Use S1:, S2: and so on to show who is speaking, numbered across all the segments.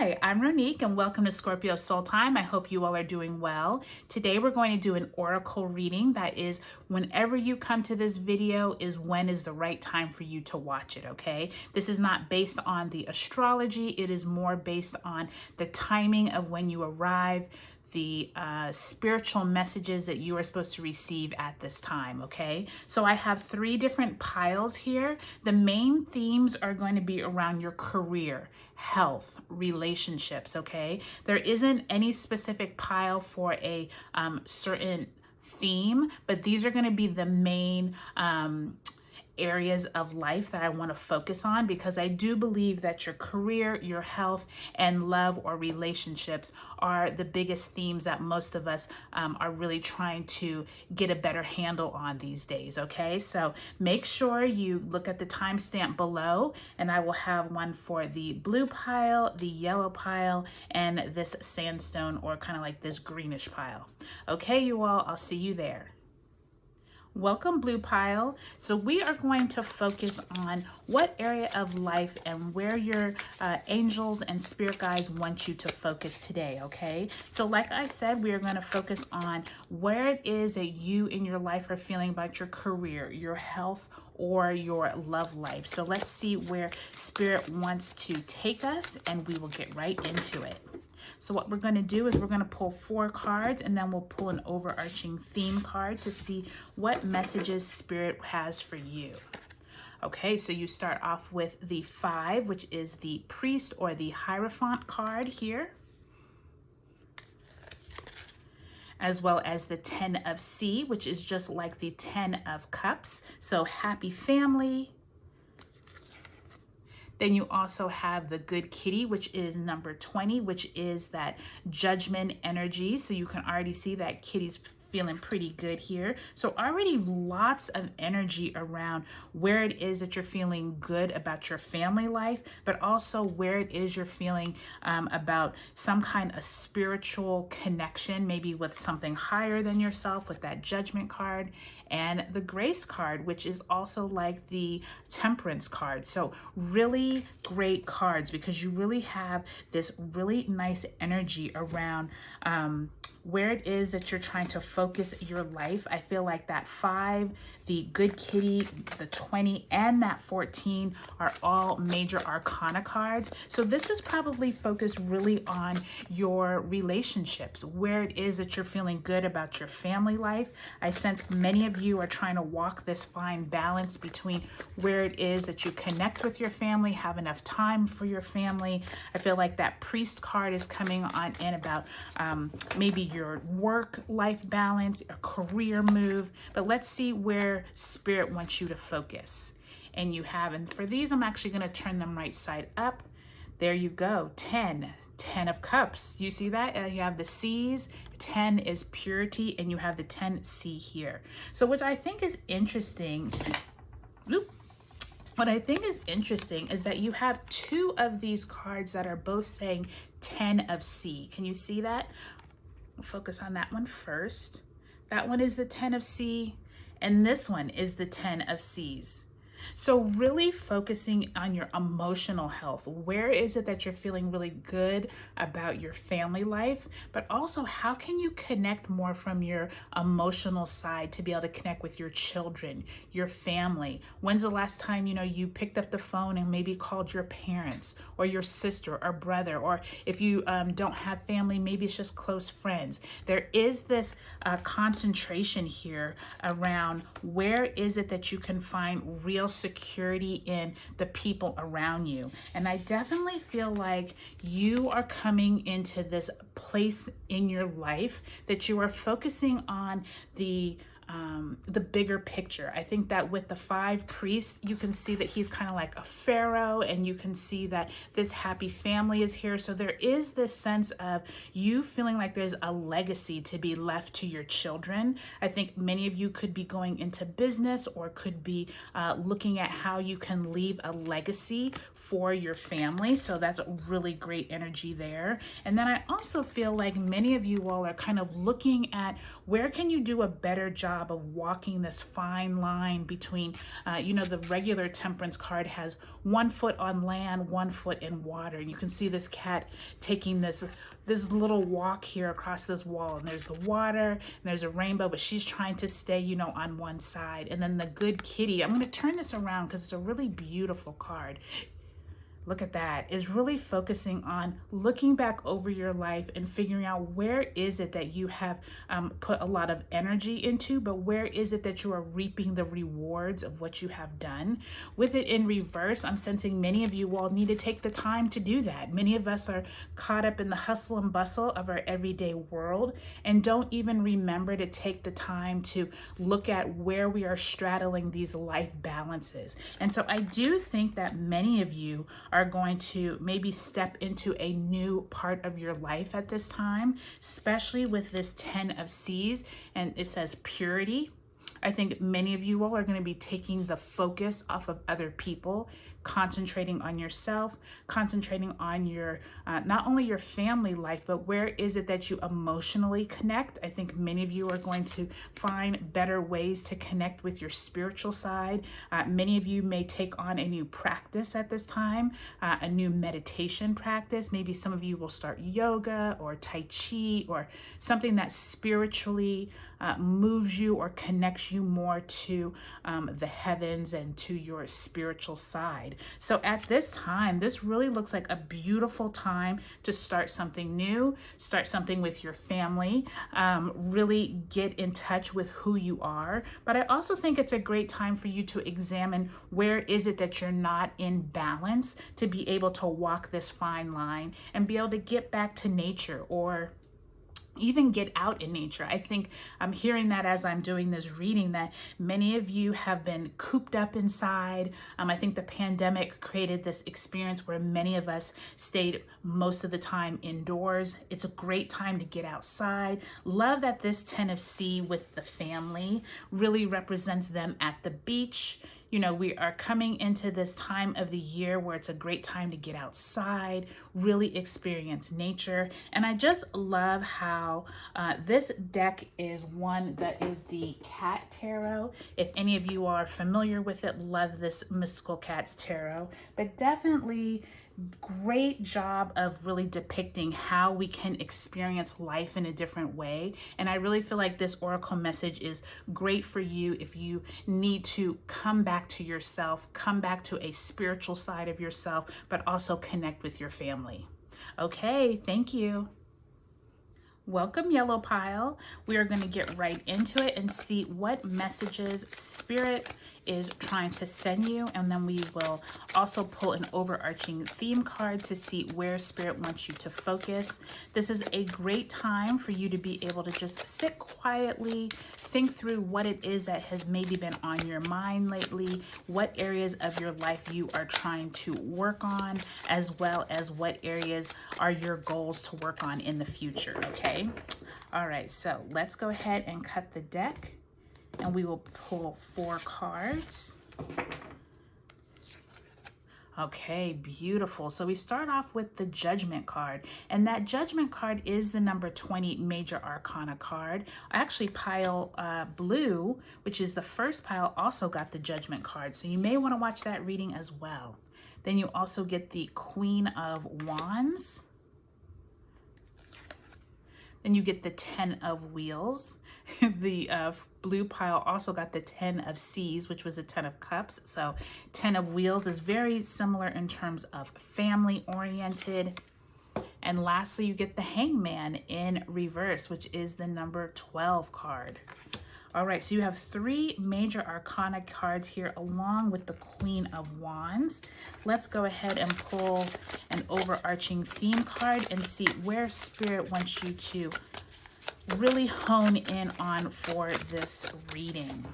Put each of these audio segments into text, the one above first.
S1: Hi, I'm Ronique and welcome to Scorpio Soul Time. I hope you all are doing well. Today we're going to do an oracle reading. That is, whenever you come to this video is when is the right time for you to watch it, okay? This is not based on the astrology. It is more based on the timing of when you arrive, the spiritual messages that you are supposed to receive at this time, okay? So I have 3 different piles here. The main themes are going to be around your career, health, relationships, okay? There isn't any specific pile for a certain theme, but these are going to be the main areas of life that I want to focus on, because I do believe that your career, your health, and love or relationships are the biggest themes that most of us are really trying to get a better handle on these days, okay? So make sure you look at the timestamp below, and I will have one for the blue pile, the yellow pile, and this sandstone, or kind of like this greenish pile. Okay, you all, I'll see you there. Welcome, blue pile. So we are going to focus on what area of life and where your angels and spirit guides want you to focus today, okay? So like I said, we are going to focus on where it is that you in your life are feeling about your career, your health, or your love life. So let's see where spirit wants to take us, and we will get right into it. So what we're going to do is we're going to pull 4 cards, and then we'll pull an overarching theme card to see what messages spirit has for you. Okay, so you start off with the 5, which is the priest or the Hierophant card here, as well as the 10 of C, which is just like the 10 of Cups. So happy family. Then you also have the Good Kitty, which is number 20, which is that judgment energy. So you can already see that kitty's feeling pretty good here. So already lots of energy around where it is that you're feeling good about your family life, but also where it is you're feeling about some kind of spiritual connection, maybe with something higher than yourself, with that Judgment card, and the Grace card, which is also like the Temperance card. So really great cards, because you really have this really nice energy around where it is that you're trying to focus your life. I feel like that 5, the Good Kitty, the 20, and that 14 are all major arcana cards. So this is probably focused really on your relationships, where it is that you're feeling good about your family life. I sense many of you are trying to walk this fine balance between where it is that you connect with your family, have enough time for your family. I feel like that Priest card is coming on in about maybe your work-life balance, a career move, but let's see where spirit wants you to focus. And you have, and for these, I'm actually going to turn them right side up. There you go, 10 of Cups. You see that? And you have the C's, 10 is purity, and you have the 10C here. So what I think is interesting, what I think is interesting is that you have 2 of these cards that are both saying 10 of C. Can you see that? We'll focus on that one first. That one is the 10 of C, and this one is the 10 of C's. So really focusing on your emotional health. Where is it that you're feeling really good about your family life? But also, how can you connect more from your emotional side to be able to connect with your children, your family? When's the last time, you picked up the phone and maybe called your parents or your sister or brother? Or if you don't have family, maybe it's just close friends. There is this concentration here around where is it that you can find real security in the people around you. And I definitely feel like you are coming into this place in your life that you are focusing on the bigger picture. I think that with the 5 priests, you can see that he's kind of like a pharaoh, and you can see that this happy family is here. So there is this sense of you feeling like there's a legacy to be left to your children. I think many of you could be going into business, or could be looking at how you can leave a legacy for your family. So that's a really great energy there. And then I also feel like many of you all are kind of looking at where can you do a better job job of walking this fine line between, you know, the regular temperance card has 1 foot on land, 1 foot in water. And you can see this cat taking this little walk here across this wall, and there's the water and there's a rainbow, but she's trying to stay, you know, on one side. And then the good kitty, I'm going to turn this around because it's a really beautiful card. Look at that, is really focusing on looking back over your life and figuring out where is it that you have put a lot of energy into, but where is it that you are reaping the rewards of what you have done. With it in reverse, I'm sensing many of you all need to take the time to do that. Many of us are caught up in the hustle and bustle of our everyday world and don't even remember to take the time to look at where we are straddling these life balances. And so I do think that many of you are going to maybe step into a new part of your life at this time, especially with this 10 of C's, and it says purity. I think many of you all are going to be taking the focus off of other people, concentrating on yourself, concentrating on your, not only your family life, but where is it that you emotionally connect. I think many of you are going to find better ways to connect with your spiritual side. Many of you may take on a new practice at this time, a new meditation practice. Maybe some of you will start yoga or Tai Chi or something that spiritually moves you or connects you more to the heavens and to your spiritual side. So at this time, this really looks like a beautiful time to start something new, start something with your family, really get in touch with who you are. But I also think it's a great time for you to examine where is it that you're not in balance, to be able to walk this fine line and be able to get back to nature or even get out in nature. I think I'm hearing that as I'm doing this reading, that many of you have been cooped up inside. I think the pandemic created this experience where many of us stayed most of the time indoors. It's a great time to get outside. Love that this 10 of C with the family really represents them at the beach. You know, we are coming into this time of the year where it's a great time to get outside, really experience nature. And I just love how this deck is one that is the Cat Tarot. If any of you are familiar with it, love this Mystical Cats Tarot. But definitely great job of really depicting how we can experience life in a different way. And I really feel like this oracle message is great for you if you need to come back to yourself, come back to a spiritual side of yourself, but also connect with your family. Okay, thank you. Welcome, Yellow Pile. We are going to get right into it and see what messages Spirit is trying to send you, and then we will also pull an overarching theme card to see where Spirit wants you to focus. This is a great time for you to be able to just sit quietly, think through what it is that has maybe been on your mind lately, what areas of your life you are trying to work on, as well as what areas are your goals to work on in the future, okay? All right, so let's go ahead and cut the deck, and we will pull 4 cards. Okay, beautiful. So we start off with the Judgment card, and that Judgment card is the number 20 Major Arcana card. Actually, pile blue, which is the first pile, also got the Judgment card, so you may want to watch that reading as well. Then you also get the Queen of Wands. Then you get the 10 of Wheels. The blue pile also got the 10 of C's, which was the 10 of Cups. So 10 of Wheels is very similar in terms of family oriented. And lastly, you get the Hangman in reverse, which is the number 12 card. All right, so you have 3 Major Arcana cards here along with the Queen of Wands. Let's go ahead and pull an overarching theme card and see where Spirit wants you to really hone in on for this reading.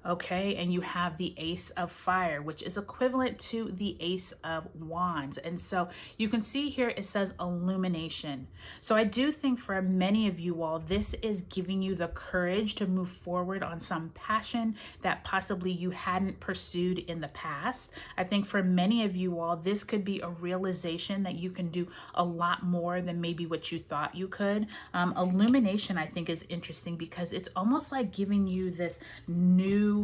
S1: Okay, and you have the Ace of Fire, which is equivalent to the Ace of Wands. And so you can see here it says illumination. So I do think for many of you all, this is giving you the courage to move forward on some passion that possibly you hadn't pursued in the past. I think for many of you all, this could be a realization that you can do a lot more than maybe what you thought you could. Illumination, I think, is interesting because it's almost like giving you this new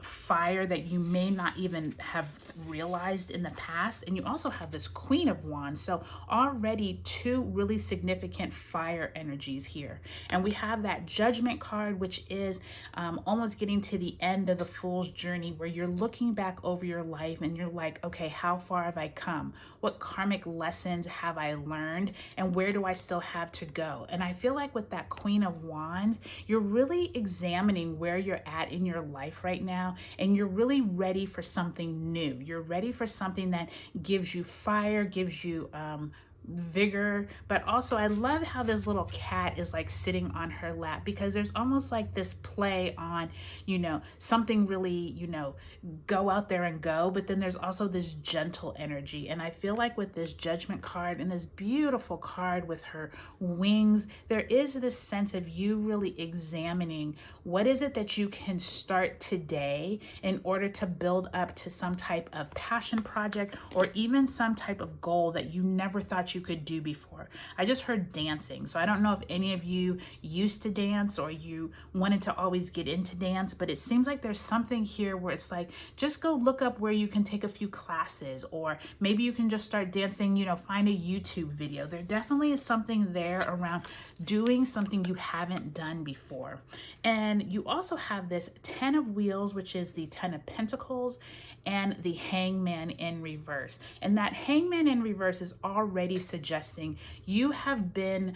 S1: fire that you may not even have realized in the past. And you also have this Queen of Wands. So already two really significant fire energies here. And we have that Judgment card, which is almost getting to the end of the Fool's journey, where you're looking back over your life and you're like, okay, how far have I come? What karmic lessons have I learned? And where do I still have to go? And I feel like with that Queen of Wands, you're really examining where you're at in your life right now, and you're really ready for something new. You're ready for something that gives you fire, gives you vigor. But also I love how this little cat is like sitting on her lap, because there's almost like this play on, you know, something really, you know, go out there and go, but then there's also this gentle energy. And I feel like with this Judgment card and this beautiful card with her wings, there is this sense of you really examining what is it that you can start today in order to build up to some type of passion project, or even some type of goal that you never thought you could do before. I just heard dancing. So I don't know if any of you used to dance or you wanted to always get into dance, but it seems like there's something here where it's like, just go look up where you can take a few classes, or maybe you can just start dancing, you know, find a YouTube video. There definitely is something there around doing something you haven't done before. And you also have this 10 of Wheels, which is the 10 of Pentacles, and the Hangman in reverse. And that Hangman in reverse is already suggesting you have been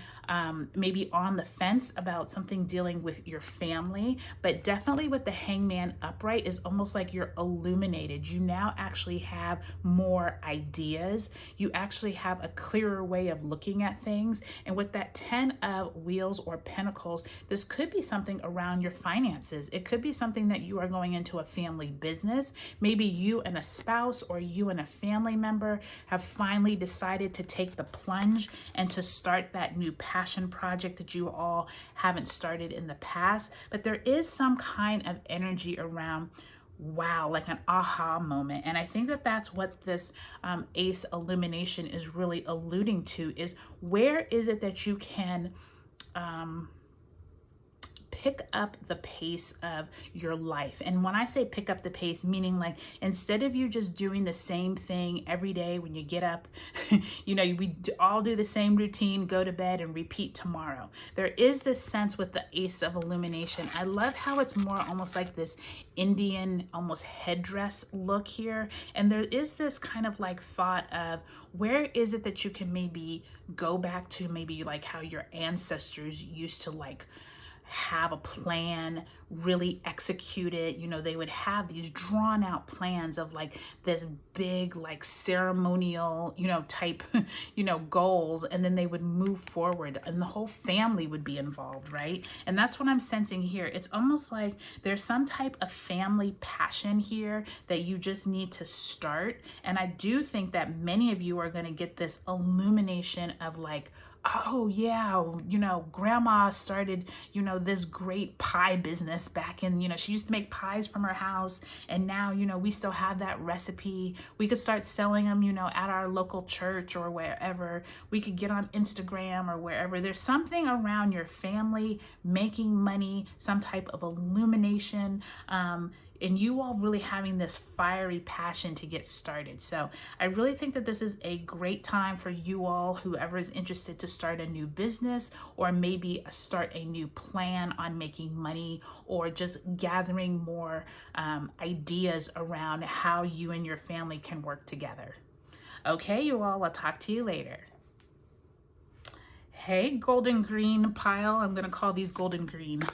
S1: maybe on the fence about something dealing with your family, but definitely with the Hangman upright is almost like you're illuminated. You now actually have more ideas. You actually have a clearer way of looking at things. And with that 10 of Wheels or Pentacles, this could be something around your finances. It could be something that you are going into a family business. Maybe you and a spouse or you and a family member have finally decided to take the plunge and to start that new passion project that you all haven't started in the past. But there is some kind of energy around, wow, like an aha moment. And I think that that's what this Ace illumination is really alluding to, is where is it that you can pick up the pace of your life. And when I say pick up the pace, meaning like, instead of you just doing the same thing every day when you get up, you know, we all do the same routine, go to bed and repeat tomorrow. There is this sense with the Ace of Illumination. I love how it's more almost like this Indian, almost headdress look here. And there is this kind of like thought of, where is it that you can maybe go back to, maybe like how your ancestors used to like have a plan, really execute it. You know, they would have these drawn out plans of like this big, like ceremonial, you know, type, you know, goals. And then they would move forward and the whole family would be involved, right? And that's what I'm sensing here. It's almost like there's some type of family passion here that you just need to start. And I do think that many of you are going to get this illumination of like, oh yeah, you know, grandma started, you know, this great pie business back in, you know, she used to make pies from her house. And now, you know, we still have that recipe. We could start selling them, you know, at our local church or wherever. We could get on Instagram or wherever. There's something around your family making money, some type of illumination, and you all really having this fiery passion to get started. So I really think that this is a great time for you all, whoever is interested to start a new business, or maybe start a new plan on making money, or just gathering more ideas around how you and your family can work together. Okay, you all, I'll talk to you later. Hey, golden green pile. I'm going to call these golden green.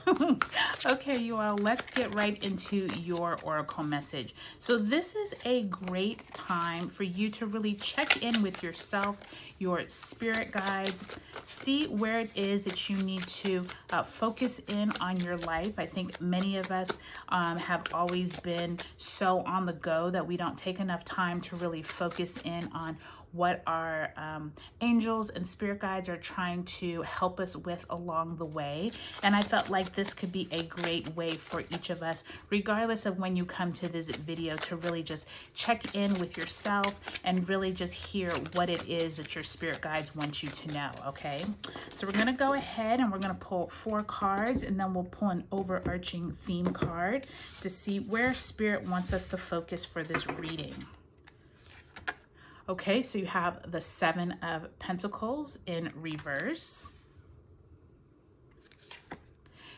S1: Okay, you all, let's get right into your oracle message. So this is a great time for you to really check in with yourself, your spirit guides, see where it is that you need to focus in on your life. I think many of us have always been so on the go that we don't take enough time to really focus in on what our angels and spirit guides are trying to help us with along the way. And I felt like this could be a great way for each of us, regardless of when you come to this video, to really just check in with yourself and really just hear what it is that your spirit guides want you to know, okay? So we're gonna go ahead and we're gonna pull 4 cards, and then we'll pull an overarching theme card to see where spirit wants us to focus for this reading. Okay, so you have the 7 of Pentacles in reverse.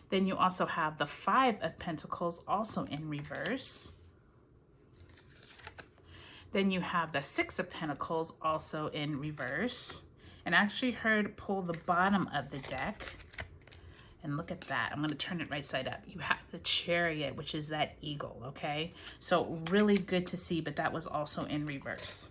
S1: Then you also have the 5 of Pentacles also in reverse. Then you have the 6 of Pentacles also in reverse. And I actually heard pull the bottom of the deck. And look at that. I'm going to turn it right side up. You have the Chariot, which is that eagle, okay? So really good to see, but that was also in reverse.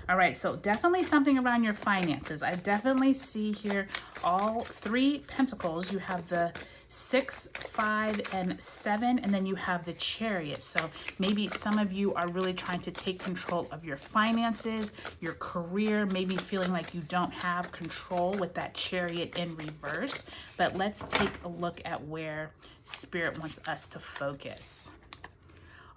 S1: All right, so definitely something around your finances. I definitely see here all 3 pentacles. You have the 6, 5, and 7, and then you have the Chariot. So maybe some of you are really trying to take control of your finances, your career, maybe feeling like you don't have control with that Chariot in reverse. But let's take a look at where Spirit wants us to focus.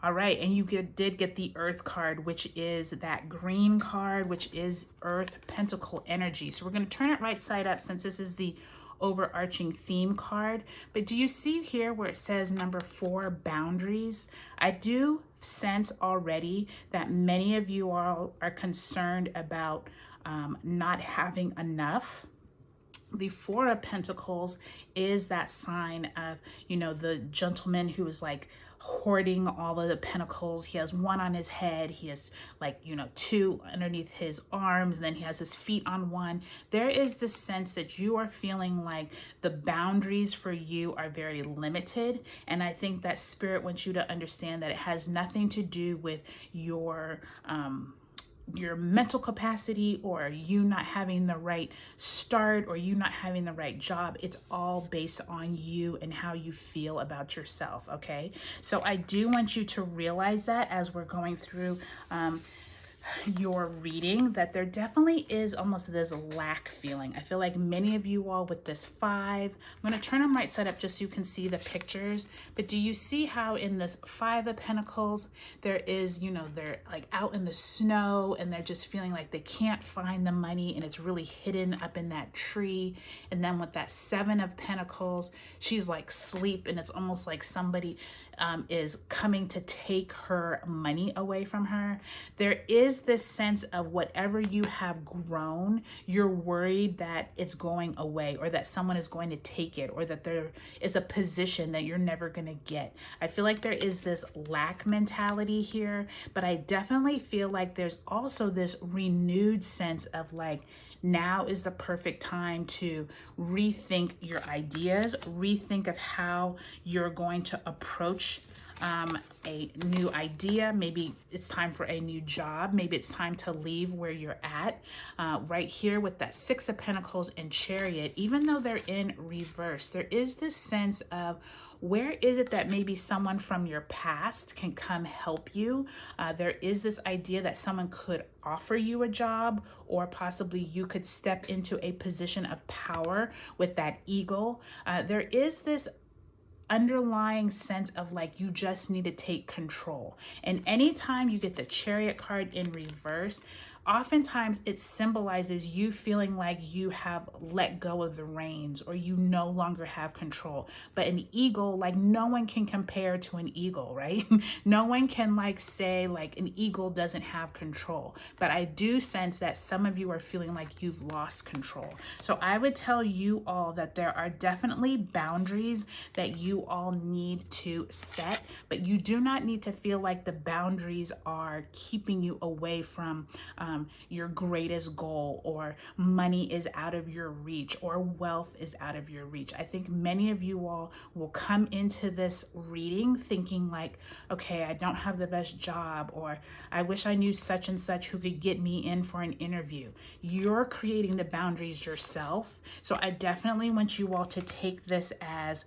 S1: All right, and you did get the Earth card, which is that green card, which is Earth Pentacle energy. So we're going to turn it right side up since this is the overarching theme card. But do you see here where it says number 4, boundaries? I do sense already that many of you all are concerned about not having enough. The 4 of Pentacles is that sign of, you know, the gentleman who is like hoarding all of the pentacles. He has 1 on his head. He has like, you know, 2 underneath his arms, and then he has his feet on 1. There is this sense that you are feeling like the boundaries for you are very limited. And I think that Spirit wants you to understand that it has nothing to do with your mental capacity or you not having the right start or you not having the right job. It's all based on you and how you feel about yourself, okay? So I do want you to realize that as we're going through your reading, that there definitely is almost this lack feeling. I feel like many of you all with this 5, I'm going to turn them right side up just so you can see the pictures. But do you see how in this 5 of Pentacles, there is, you know, they're like out in the snow and they're just feeling like they can't find the money and it's really hidden up in that tree. And then with that 7 of Pentacles, she's like asleep and it's almost like somebody is coming to take her money away from her. There is this sense of whatever you have grown, you're worried that it's going away or that someone is going to take it or that there is a position that you're never going to get. I feel like there is this lack mentality here, but I definitely feel like there's also this renewed sense of like, now is the perfect time to rethink your ideas, rethink of how you're going to approach a new idea. Maybe it's time for a new job. Maybe it's time to leave where you're at. Right here with that 6 of Pentacles and Chariot, even though they're in reverse, there is this sense of where is it that maybe someone from your past can come help you? There is this idea that someone could offer you a job, or possibly you could step into a position of power with that eagle. There is this underlying sense of like you just need to take control. And anytime you get the Chariot card in reverse, oftentimes it symbolizes you feeling like you have let go of the reins or you no longer have control. But an eagle, like no one can compare to an eagle, right? No one can like say like an eagle doesn't have control. But I do sense that some of you are feeling like you've lost control. So I would tell you all that there are definitely boundaries that you all need to set, but you do not need to feel like the boundaries are keeping you away from your greatest goal, or money is out of your reach, or wealth is out of your reach. I think many of you all will come into this reading thinking like, okay, I don't have the best job, or I wish I knew such and such who could get me in for an interview. You're creating the boundaries yourself. So I definitely want you all to take this as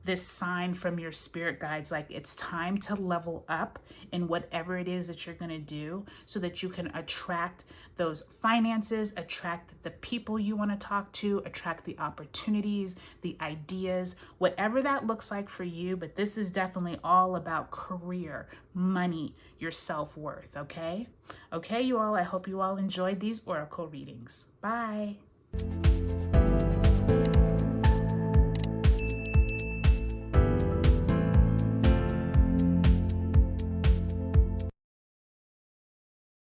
S1: this sign from your spirit guides, like it's time to level up in whatever it is that you're going to do, so that you can attract those finances, attract the people you want to talk to, attract the opportunities, the ideas, whatever that looks like for you. But this is definitely all about career, money, your self-worth. Okay, you all, I hope you all enjoyed these oracle readings. Bye.